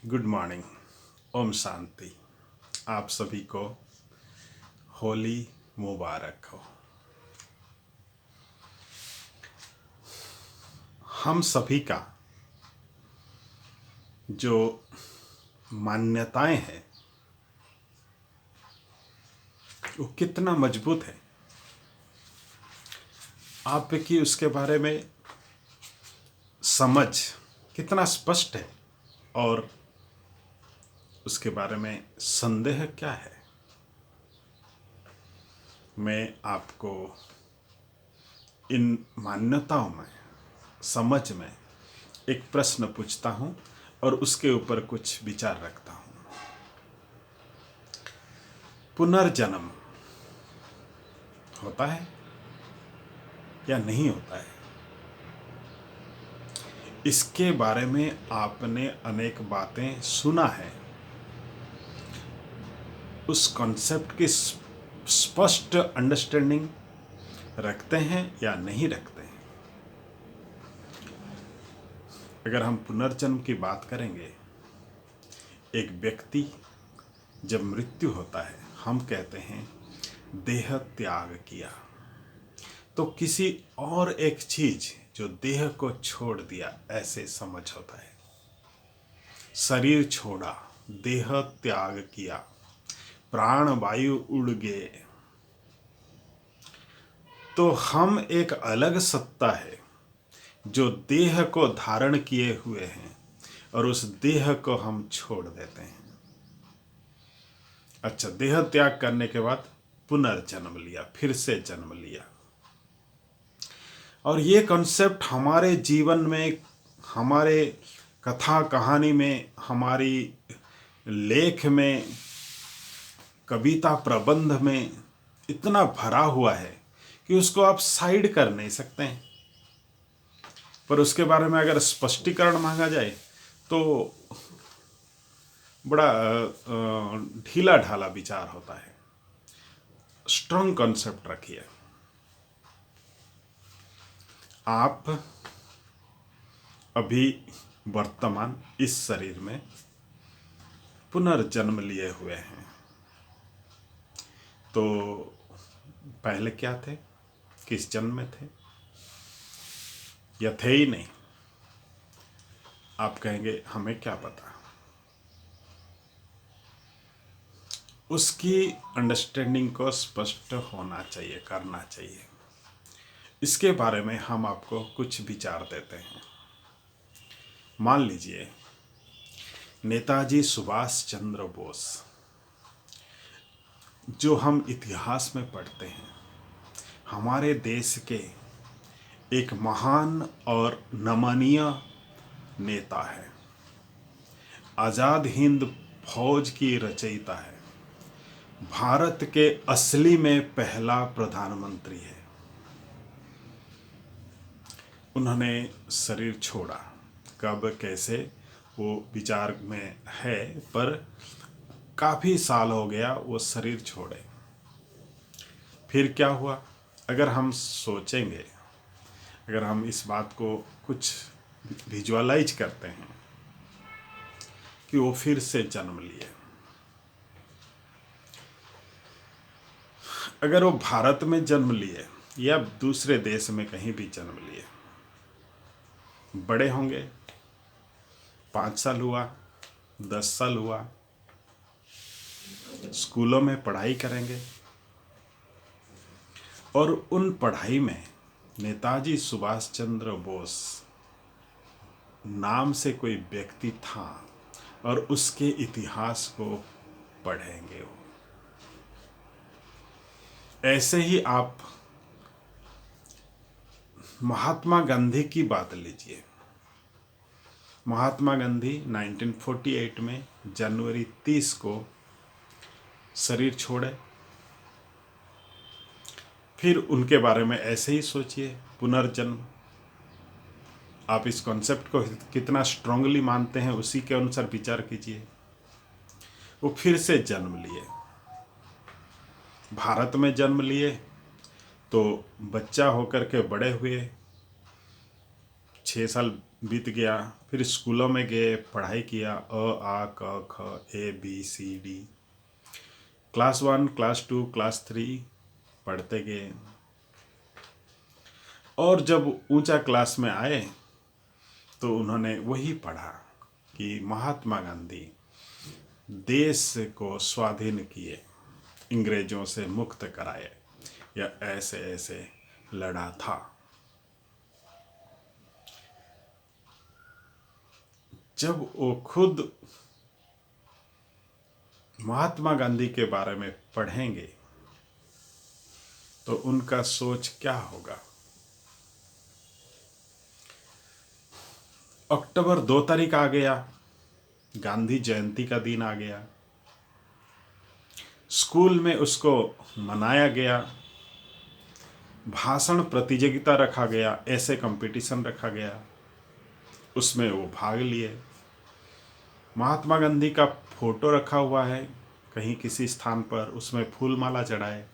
Good morning. Om Shanti. आप सभी को होली मुबारक हो। हम सभी का जो मान्यताएं हैं वो कितना मजबूत है, आपकी उसके बारे में समझ कितना स्पष्ट है और उसके बारे में संदेह क्या है। मैं आपको इन मान्यताओं में समझ में एक प्रश्न पूछता हूं और उसके ऊपर कुछ विचार रखता हूं। पुनर्जन्म होता है या नहीं होता है, इसके बारे में आपने अनेक बातें सुना है। उस कॉन्सेप्ट की स्पष्ट अंडरस्टैंडिंग रखते हैं या नहीं रखते हैं। अगर हम पुनर्जन्म की बात करेंगे, एक व्यक्ति जब मृत्यु होता है हम कहते हैं देह त्याग किया, तो किसी और एक चीज जो देह को छोड़ दिया ऐसे समझ होता है। शरीर छोड़ा, देह त्याग किया, प्राण वायु उड़ गए, तो हम एक अलग सत्ता है जो देह को धारण किए हुए हैं और उस देह को हम छोड़ देते हैं। अच्छा, देह त्याग करने के बाद पुनर्जन्म लिया, फिर से जन्म लिया। और ये कॉन्सेप्ट हमारे जीवन में, हमारे कथा कहानी में, हमारी लेख में, कविता प्रबंध में इतना भरा हुआ है कि उसको आप साइड कर नहीं सकते हैं। पर उसके बारे में अगर स्पष्टीकरण मांगा जाए तो बड़ा ढीला ढाला विचार होता है। स्ट्रॉन्ग कॉन्सेप्ट रखिए। आप अभी वर्तमान इस शरीर में पुनर्जन्म लिए हुए हैं, तो पहले क्या थे, किस जन्म में थे या थे ही नहीं। आप कहेंगे हमें क्या पता। उसकी अंडरस्टैंडिंग को स्पष्ट होना चाहिए, करना चाहिए। इसके बारे में हम आपको कुछ विचार देते हैं। मान लीजिए नेताजी सुभाष चंद्र बोस, जो हम इतिहास में पढ़ते हैं, हमारे देश के एक महान और नमनीय नेता है, आज़ाद हिंद फौज की रचयिता है, भारत के असली में पहला प्रधानमंत्री है। उन्होंने शरीर छोड़ा, कब कैसे वो विचार में है, पर काफ़ी साल हो गया वो शरीर छोड़े। फिर क्या हुआ, अगर हम सोचेंगे, अगर हम इस बात को कुछ विजुअलाइज करते हैं कि वो फिर से जन्म लिए। अगर वो भारत में जन्म लिए या दूसरे देश में कहीं भी जन्म लिए, बड़े होंगे, 5 साल हुआ, 10 साल हुआ, स्कूलों में पढ़ाई करेंगे और उन पढ़ाई में नेताजी सुभाष चंद्र बोस नाम से कोई व्यक्ति था और उसके इतिहास को पढ़ेंगे। ऐसे ही आप महात्मा गांधी की बात लीजिए। महात्मा गांधी 1948 में जनवरी 30 को शरीर छोड़े। फिर उनके बारे में ऐसे ही सोचिए, पुनर्जन्म। आप इस कॉन्सेप्ट को कितना स्ट्रांगली मानते हैं उसी के अनुसार विचार कीजिए। वो फिर से जन्म लिए, भारत में जन्म लिए, तो बच्चा होकर के बड़े हुए, 6 साल बीत गया, फिर स्कूलों में गए, पढ़ाई किया, अ आ क ख A B C D. Class 1, class 2, class 3 पढ़ते गए। और जब ऊंचा क्लास में आए तो उन्होंने वही पढ़ा कि महात्मा गांधी देश को स्वाधीन किए, अंग्रेजों से मुक्त कराए, या ऐसे ऐसे लड़ा था। जब वो खुद महात्मा गांधी के बारे में पढ़ेंगे तो उनका सोच क्या होगा। अक्टूबर 2 तारीख आ गया, गांधी जयंती का दिन आ गया। स्कूल में उसको मनाया गया, भाषण प्रतियोगिता रखा गया, ऐसे कंपटीशन रखा गया, उसमें वो भाग लिए। महात्मा गांधी का फोटो रखा हुआ है कहीं किसी स्थान पर, उसमें फूल माला चढ़ाए,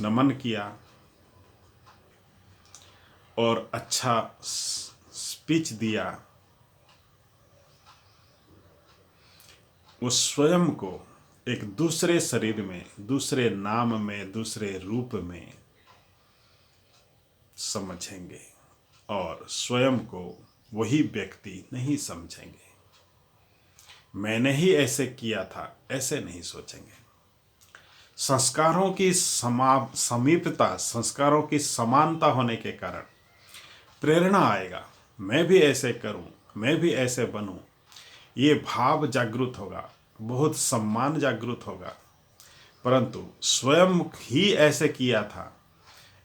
नमन किया और अच्छा स्पीच दिया। वो स्वयं को एक दूसरे शरीर में, दूसरे नाम में, दूसरे रूप में समझेंगे और स्वयं को वही व्यक्ति नहीं समझेंगे। मैंने ही ऐसे किया था, ऐसे नहीं सोचेंगे। संस्कारों की समीपता, संस्कारों की समानता होने के कारण प्रेरणा आएगा, मैं भी ऐसे करूं, मैं भी ऐसे बनूं। ये भाव जागृत होगा, बहुत सम्मान जागृत होगा। परंतु स्वयं ही ऐसे किया था,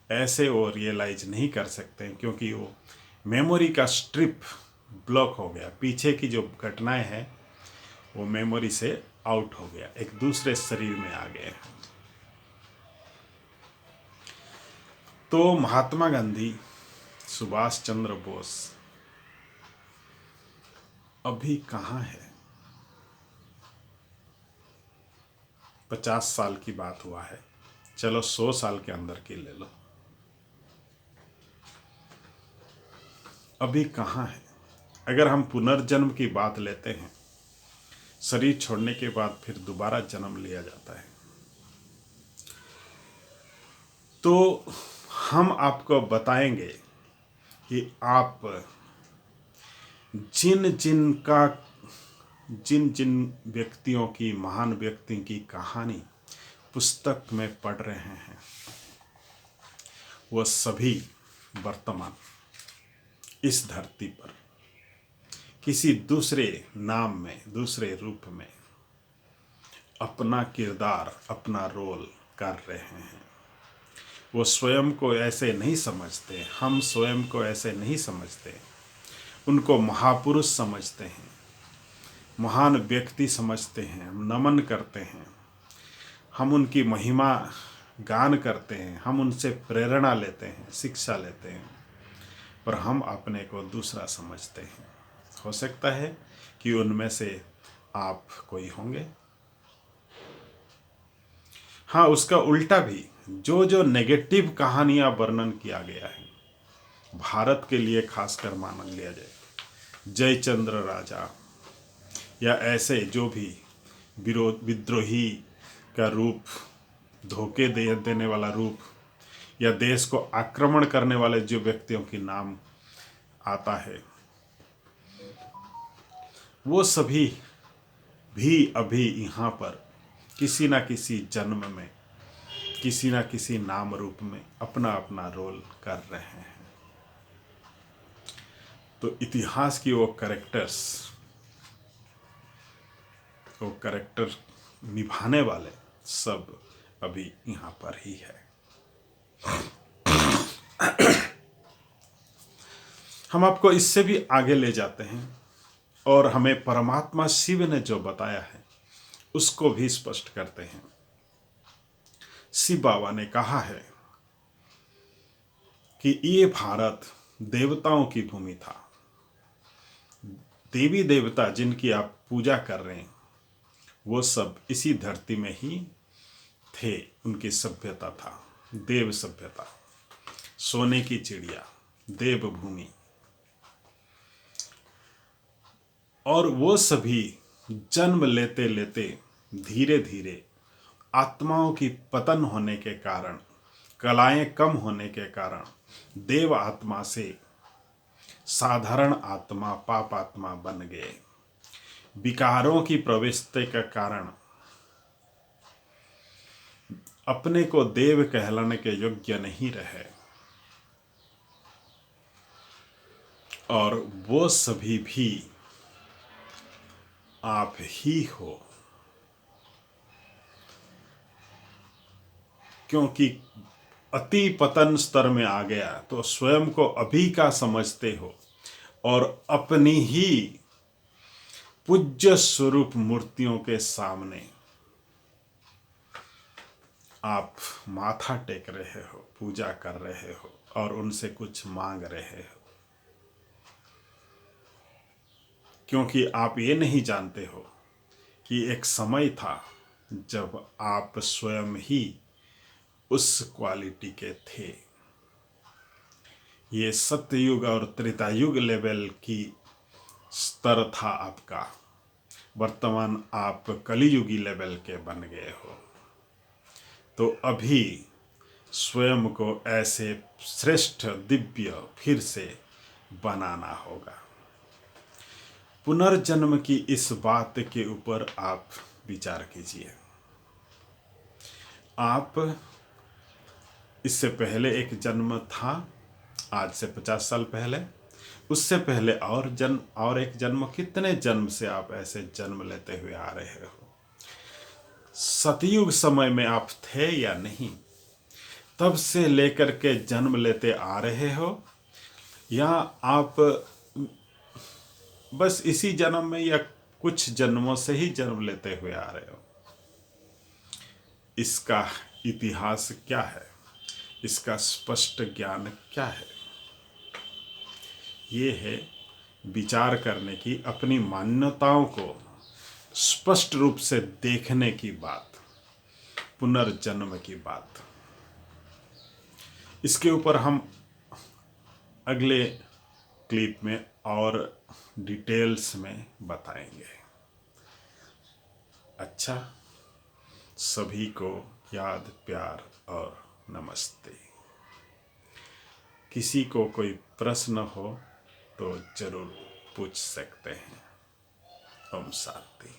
ऐसे वो रियलाइज नहीं कर सकते, क्योंकि वो मेमोरी का स्ट्रिप ब्लॉक हो गया। पीछे की जो घटनाएं हैं वो मेमोरी से आउट हो गया, एक दूसरे शरीर में आ गए। तो महात्मा गांधी, सुभाष चंद्र बोस अभी कहाँ है। 50 साल की बात हुआ है, चलो 100 साल के अंदर की ले लो, अभी कहाँ है। अगर हम पुनर्जन्म की बात लेते हैं, शरीर छोड़ने के बाद फिर दोबारा जन्म लिया जाता है, तो हम आपको बताएंगे कि आप जिन जिन व्यक्तियों की, महान व्यक्ति की कहानी पुस्तक में पढ़ रहे हैं, वो सभी वर्तमान इस धरती पर किसी दूसरे नाम में, दूसरे रूप में अपना किरदार, अपना रोल कर रहे हैं। वो स्वयं को ऐसे नहीं समझते, हम स्वयं को ऐसे नहीं समझते। उनको महापुरुष समझते हैं, महान व्यक्ति समझते हैं, हम नमन करते हैं, हम उनकी महिमा गान करते हैं, हम उनसे प्रेरणा लेते हैं, शिक्षा लेते हैं, पर हम अपने को दूसरा समझते हैं। हो सकता है कि उनमें से आप कोई होंगे। हाँ, उसका उल्टा भी, जो जो नेगेटिव कहानियां वर्णन किया गया है भारत के लिए, खासकर मान लिया जाए जयचंद्र राजा, या ऐसे जो भी विद्रोही का रूप, धोखे देने वाला रूप, या देश को आक्रमण करने वाले जो व्यक्तियों की नाम आता है, वो सभी भी अभी यहाँ पर किसी ना किसी जन्म में, किसी ना किसी नाम रूप में अपना अपना रोल कर रहे हैं। तो इतिहास की वो कैरेक्टर निभाने वाले सब अभी यहाँ पर ही है। हम आपको इससे भी आगे ले जाते हैं और हमें परमात्मा शिव ने जो बताया है उसको भी स्पष्ट करते हैं। शिव बाबा ने कहा है कि ये भारत देवताओं की भूमि था। देवी देवता जिनकी आप पूजा कर रहे हैं वो सब इसी धरती में ही थे। उनकी सभ्यता था देव सभ्यता, सोने की चिड़िया, देवभूमि। और वो सभी जन्म लेते लेते धीरे धीरे आत्माओं की पतन होने के कारण, कलाएं कम होने के कारण देव आत्मा से साधारण आत्मा, पाप आत्मा बन गए। विकारों की प्रविष्टि के कारण अपने को देव कहलाने के योग्य नहीं रहे और वो सभी भी आप ही हो, क्योंकि अति पतन स्तर में आ गया तो स्वयं को अभी का समझते हो और अपनी ही पूज्य स्वरूप मूर्तियों के सामने आप माथा टेक रहे हो, पूजा कर रहे हो और उनसे कुछ मांग रहे हो, क्योंकि आप ये नहीं जानते हो कि एक समय था जब आप स्वयं ही उस क्वालिटी के थे। ये सत्ययुग और त्रेतायुग लेवल की स्तर था आपका, वर्तमान आप कलियुगी लेवल के बन गए हो। तो अभी स्वयं को ऐसे श्रेष्ठ दिव्य फिर से बनाना होगा। पुनर्जन्म की इस बात के ऊपर आप विचार कीजिए। आप इससे पहले एक जन्म था, आज से 50 साल पहले, उससे पहले और जन्म, और एक जन्म, कितने जन्म से आप ऐसे जन्म लेते हुए आ रहे हो। सतयुग समय में आप थे या नहीं, तब से लेकर के जन्म लेते आ रहे हो, या आप बस इसी जन्म में या कुछ जन्मों से ही जन्म लेते हुए आ रहे हो। इसका इतिहास क्या है, इसका स्पष्ट ज्ञान क्या है, ये है विचार करने की, अपनी मान्यताओं को स्पष्ट रूप से देखने की बात, पुनर्जन्म की बात। इसके ऊपर हम अगले क्लिप में और डिटेल्स में बताएंगे। अच्छा, सभी को याद, प्यार और नमस्ते। किसी को कोई प्रश्न हो तो जरूर पूछ सकते हैं। ओम शांति।